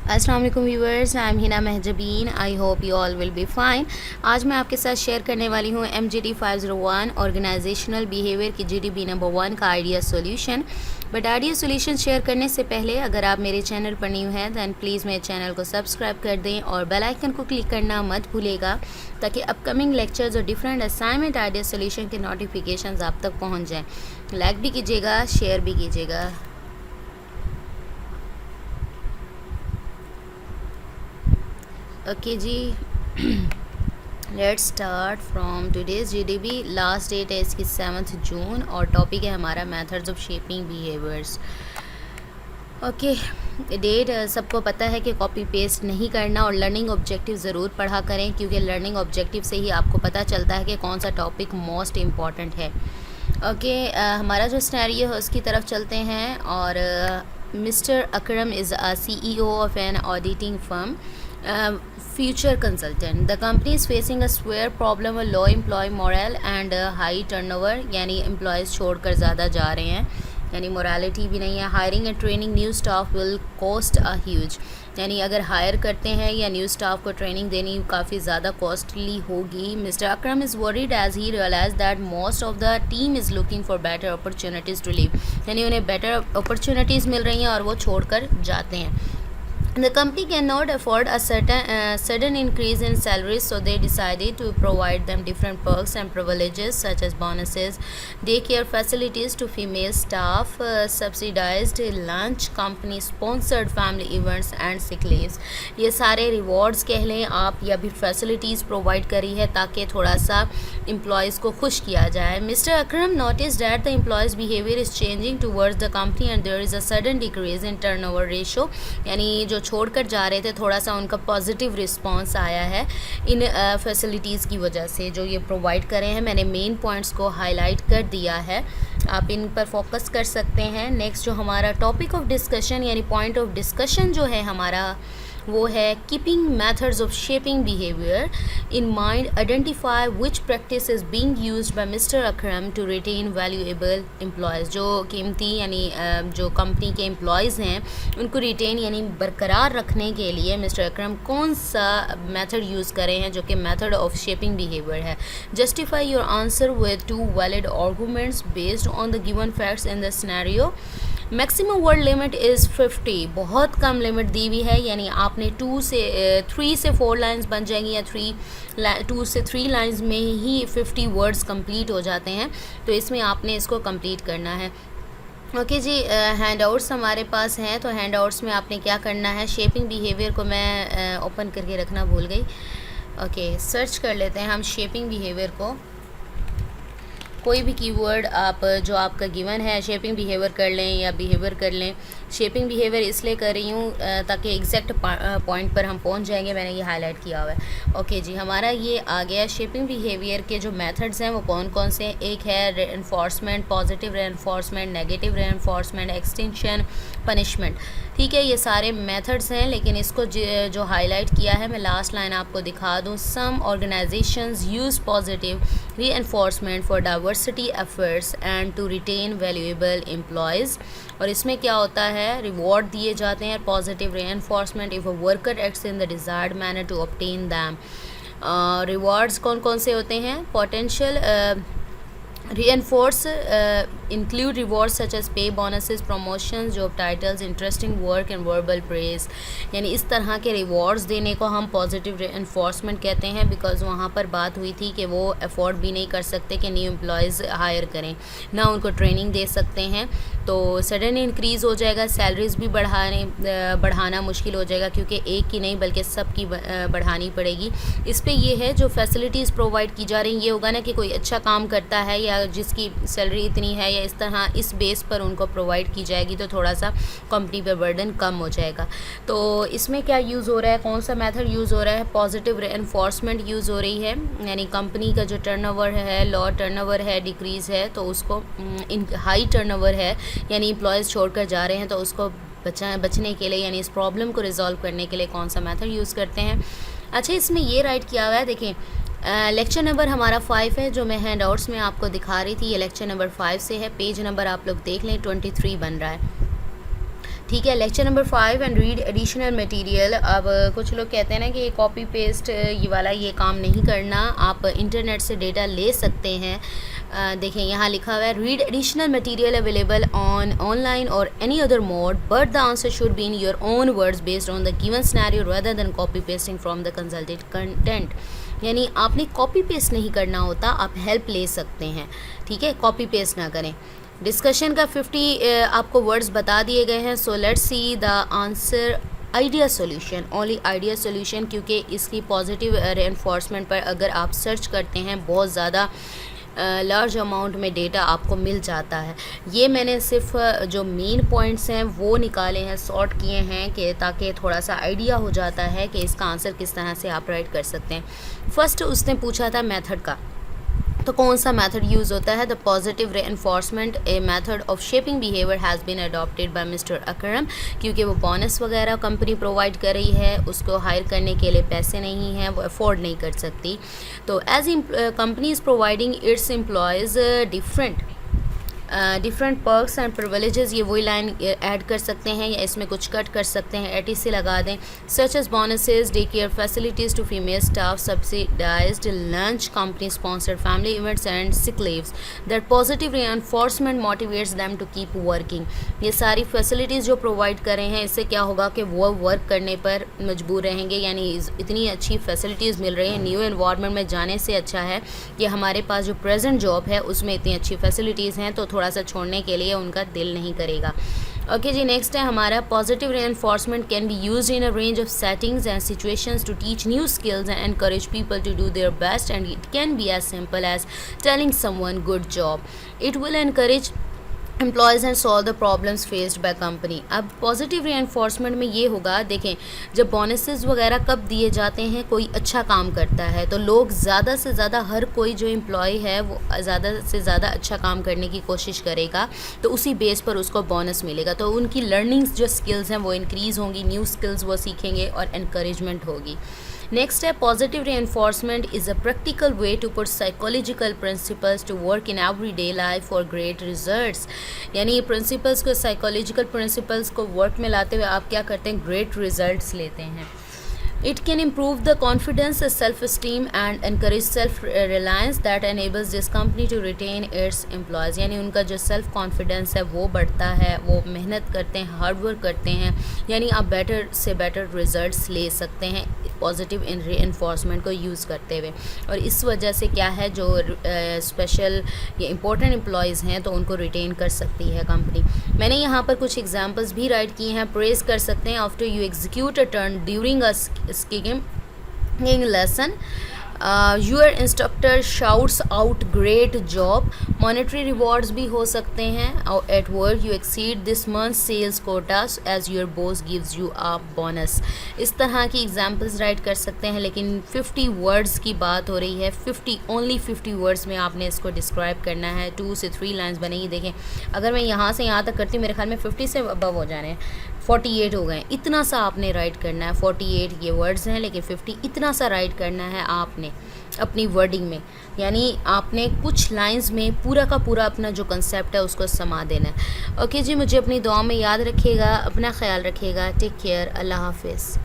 अस्सलाम वालेकुम viewers, I am Hina Mahjabeen. I hope you all will be fine. आज मैं आपके साथ शेयर करने वाली हूँ MGT 501 ऑर्गेनाइजेशनल बिहेवियर की GDB नंबर 1 का idea solution. But idea solution share करने से पहले अगर आप मेरे चैनल पर न्यू हैं दैन प्लीज़ मेरे चैनल को सब्सक्राइब कर दें और बेल आइकन को क्लिक करना मत भूलिएगा ताकि अपकमिंग लेक्चर्स और डिफरेंट असाइनमेंट आइडिया सॉल्यूशन के नोटिफिकेशंस आप तक पहुँच जाएँ। लाइक भी कीजिएगा, शेयर भी कीजिएगा। ओके जी, let's start from today's GDB। Last date है इसकी 7 जून और टॉपिक है हमारा methods of shaping behaviours. Okay, date सबको पता है कि कॉपी पेस्ट नहीं करना और लर्निंग ऑब्जेक्टिव ज़रूर पढ़ा करें क्योंकि लर्निंग ऑब्जेक्टिव से ही आपको पता चलता है कि कौन सा टॉपिक मोस्ट इम्पॉर्टेंट है। ओके, हमारा जो सिनेरियो है उसकी तरफ चलते हैं। और mister Akram is a CEO of an auditing firm, future consultant. The company is facing a severe problem of low employee morale and high turnover, यानी employees छोड़कर ज़्यादा जा रहे हैं, यानी morality भी नहीं है। Hiring and training new staff will cost a huge, यानी अगर हायर करते हैं या न्यू स्टाफ को ट्रेनिंग देनी काफ़ी ज़्यादा कॉस्टली होगी। Mister Akram is worried as he realise that most of the team is looking for better opportunities to leave, यानी उन्हें बेटर अपॉर्चुनिटीज़ मिल रही हैं और वो छोड़कर जाते हैं। The company cannot afford a sudden increase in salaries, so they decided to provide them different perks and privileges such as bonuses, daycare facilities to female staff, subsidized lunch, company sponsored family events and sick leaves. ये सारे rewards कह लें आप या भी facilities provide करी है ताकि थोड़ा सा employees को खुश किया जाए। Mr. Akram noticed that the employees' behavior is changing towards the company and there is a sudden decrease in turnover ratio, यानी जो छोड़कर जा रहे थे थोड़ा सा उनका पॉजिटिव रिस्पांस आया है इन फैसिलिटीज़ की वजह से जो ये प्रोवाइड करे हैं। मैंने मेन पॉइंट्स को हाईलाइट कर दिया है, आप इन पर फोकस कर सकते हैं। नेक्स्ट जो हमारा टॉपिक ऑफ डिस्कशन यानी पॉइंट ऑफ डिस्कशन जो है हमारा वो है keeping methods of shaping behaviour in mind, identify which practice is being used by mister Akram to retain valuable employees. जो कीमती यानी जो कंपनी के एम्प्लॉयज़ हैं उनको रिटेन यानी बरकरार रखने के लिए मिस्टर अकरम कौन सा मेथड यूज़ करें हैं जो कि मेथड ऑफ शेपिंग बिहेवियर है। Justify your answer with 2 valid arguments based on the given facts in the scenario. Maximum word limit is 50, बहुत कम लिमिट दी हुई है, यानी आपने 3 से 4 लाइंस बन जाएंगी या 2 से 3 लाइंस में ही 50 वर्ड्स कंप्लीट हो जाते हैं, तो इसमें आपने इसको कंप्लीट करना है। ओके जी, हैंड आउट्स हमारे पास हैं, तो हैंड आउट्स में आपने क्या करना है, शेपिंग बिहेवियर को मैं ओपन करके रखना भूल गई। ओके, सर्च कर लेते हैं हम शेपिंग बिहेवियर को। कोई भी कीवर्ड आप जो आपका गिवन है शेपिंग बिहेवियर कर लें या बिहेवियर कर लें। शेपिंग बिहेवियर इसलिए कर रही हूँ ताकि एग्जैक्ट पॉइंट पर हम पहुँच जाएंगे, मैंने ये हाईलाइट किया हुआ है। ओके जी, हमारा ये आ गया। शेपिंग बिहेवियर के जो मेथड्स हैं वो कौन कौन से हैं। एक है reinforcement, positive reinforcement, negative reinforcement, extension, punishment. ठीक है, ये सारे मेथड्स हैं, लेकिन इसको जो हाईलाइट किया है मैं लास्ट लाइन आपको दिखा दूँ। Some organisations use positive reinforcement for diversity efforts and to retain valuable employees. और इसमें क्या होता है, रिवॉर्ड दिए जाते हैं positive reinforcement if a worker acts in the desired manner to obtain them. Rewards कौन कौन से होते हैं, potential reinforce include rewards such as pay bonuses, promotions, job titles, interesting work and verbal praise। यानी इस तरह के रिवॉर्ड्स देने को हम पॉजिटिव reinforcement कहते हैं, बिकॉज वहाँ पर बात हुई थी कि वो अफोर्ड भी नहीं कर सकते कि न्यू एम्प्लॉयज़ हायर करें, ना उनको ट्रेनिंग दे सकते हैं, तो सडन इंक्रीज़ हो जाएगा। सैलरीज़ भी बढ़ाना मुश्किल हो जाएगा क्योंकि एक की नहीं बल्कि सब की बढ़ानी पड़ेगी। इस पर ये है जो फैसिलिटीज़ प्रोवाइड की जा रही हैं, ये होगा ना कि कोई अच्छा काम करता है या जिसकी सैलरी इतनी है या इस तरह इस बेस पर उनको प्रोवाइड की जाएगी तो थोड़ा सा कंपनी पे बर्डन कम हो जाएगा। तो इसमें क्या यूज़ हो रहा है, कौन सा मेथड यूज़ हो रहा है, पॉजिटिव रेनफोर्समेंट यूज़ हो रही है, यानी कंपनी का जो टर्नओवर है, लो टर्नओवर है, डिक्रीज़ है, तो उसको इन हाई टर्नओवर है यानी एम्प्लॉयज़ छोड़कर जा रहे हैं, तो उसको बचने के लिए यानी इस प्रॉब्लम को रिजॉल्व करने के लिए कौन सा मेथड यूज़ करते हैं। अच्छा, इसमें ये राइट किया हुआ है, देखें लेक्चर नंबर हमारा 5 है जो मैं हैंड आउट्स में आपको दिखा रही थी, ये लेक्चर नंबर 5 से है। पेज नंबर आप लोग देख लें 23 बन रहा है। ठीक है। Lecture number 5 and read additional material. अब कुछ लोग कहते हैं ना कि कॉपी पेस्ट ये वाला ये काम नहीं करना, आप इंटरनेट से डेटा ले सकते हैं। देखें यहाँ लिखा हुआ है read additional material available on online और any other mode, but the answer should be in your own words based on the given scenario rather than copy pasting from the consulted content. यानी आपने copy paste नहीं करना होता, आप help ले सकते हैं, ठीक है, कॉपी पेस्ट ना करें। डिस्कशन का 50 आपको वर्ड्स बता दिए गए हैं। So let's see the answer idea solution, only idea solution, क्योंकि इसकी पॉजिटिव रेनफोर्समेंट पर अगर आप सर्च करते हैं बहुत ज़्यादा लार्ज अमाउंट में डेटा आपको मिल जाता है। ये मैंने सिर्फ जो मेन पॉइंट्स हैं वो निकाले हैं, सॉर्ट किए हैं कि ताकि थोड़ा सा आइडिया हो जाता है कि इसका आंसर किस तरह से आप राइट कर सकते हैं। फर्स्ट उसने पूछा था मेथड का, तो कौन सा मेथड यूज़ होता है? The positive reinforcement, a method of shaping behaviour has been adopted by mister Akram, क्योंकि वो बोनस वगैरह कंपनी प्रोवाइड कर रही है, उसको हायर करने के लिए पैसे नहीं हैं, वो अफोर्ड नहीं कर सकती। तो as company is providing its employees different perks and privileges, ये वही लाइन ऐड कर सकते हैं या इसमें कुछ कट कर सकते हैं, एटीसी लगा दें। Such as bonuses, day care facilities to female staff, subsidised lunch, company sponsored family events and sick leaves, that positive reinforcement motivates them to keep working. ये सारी फैसिलिटीज़ जो प्रोवाइड कर रहे हैं, इससे क्या होगा कि वो वर्क करने पर मजबूर रहेंगे, यानी इतनी अच्छी फैसिलिटीज़ मिल रही हैं। न्यू एनवायरनमेंट में जाने से अच्छा है कि हमारे पास जो प्रेजेंट जॉब है उसमें इतनी अच्छी फैसिलिटीज़ हैं, तो थोड़ा सा छोड़ने के लिए उनका दिल नहीं करेगा। ओके जी, नेक्स्ट है हमारा positive reinforcement can be used in a range of settings and situations to teach new skills and encourage people to do their best, and it can be as simple as telling someone good job. It will encourage employees and solve the problems faced by company. अब positive reinforcement में ये होगा, देखें जब bonuses वगैरह कब दिए जाते हैं, कोई अच्छा काम करता है तो लोग ज़्यादा से ज़्यादा, हर कोई जो एम्प्लॉय है वो ज़्यादा से ज़्यादा अच्छा काम करने की कोशिश करेगा, तो उसी बेस पर उसको बोनस मिलेगा, तो उनकी लर्निंग्स जो स्किल्स हैं वो इंक्रीज़ होंगी, न्यू स्किल्स वो सीखेंगे और इनकरेजमेंट होगी। नेक्स्ट है positive reinforcement is a practical way to put psychological principles to work in everyday life for great results. यानी प्रिंसिपल्स को, साइकोलॉजिकल प्रिंसिपल्स को वर्क में लाते हुए आप क्या करते हैं, ग्रेट रिजल्ट्स लेते हैं। It can improve the confidence, self-esteem and encourage self-reliance that enables this company to retain its employees। यानी उनका जो सेल्फ कॉन्फिडेंस है वो बढ़ता है, वो मेहनत करते हैं, हार्ड वर्क करते हैं, यानी आप बेटर से बेटर रिजल्ट्स ले सकते हैं पॉजिटिव रेइंफोर्समेंट को यूज़ करते हुए। और इस वजह से क्या है, जो स्पेशल या इम्पोर्टेंट एम्प्लॉयज़ हैं तो उनको रिटेन कर सकती है कंपनी। मैंने यहाँ पर कुछ एग्जांपल्स भी राइट किए हैं। प्रेज कर सकते हैं after you execute a turn during a skiing lesson, your instructor shouts out great job। Monetary rewards भी हो सकते हैं। At work you exceed this month sales quota as your boss gives you a bonus. इस तरह की examples right कर सकते हैं, लेकिन 50 वर्ड्स की बात हो रही है, 50 वर्ड्स में आपने इसको डिस्क्राइब करना है। 2 से 3 लाइन्स बनेगी। देखें अगर मैं यहाँ से यहाँ तक करती हूँ, मेरे ख्याल में 50 से अबव हो जाने हैं, 48 हो गए। इतना सा आपने राइट करना है। 48 ये वर्ड्स हैं, लेकिन 50 इतना सा राइट करना है आपने अपनी वर्डिंग में, यानी आपने कुछ लाइंस में पूरा का पूरा अपना जो कंसेप्ट है उसको समा देना है। ओके जी, मुझे अपनी दुआ में याद रखिएगा, अपना ख्याल रखिएगा। टेक केयर, अल्लाह हाफिज़।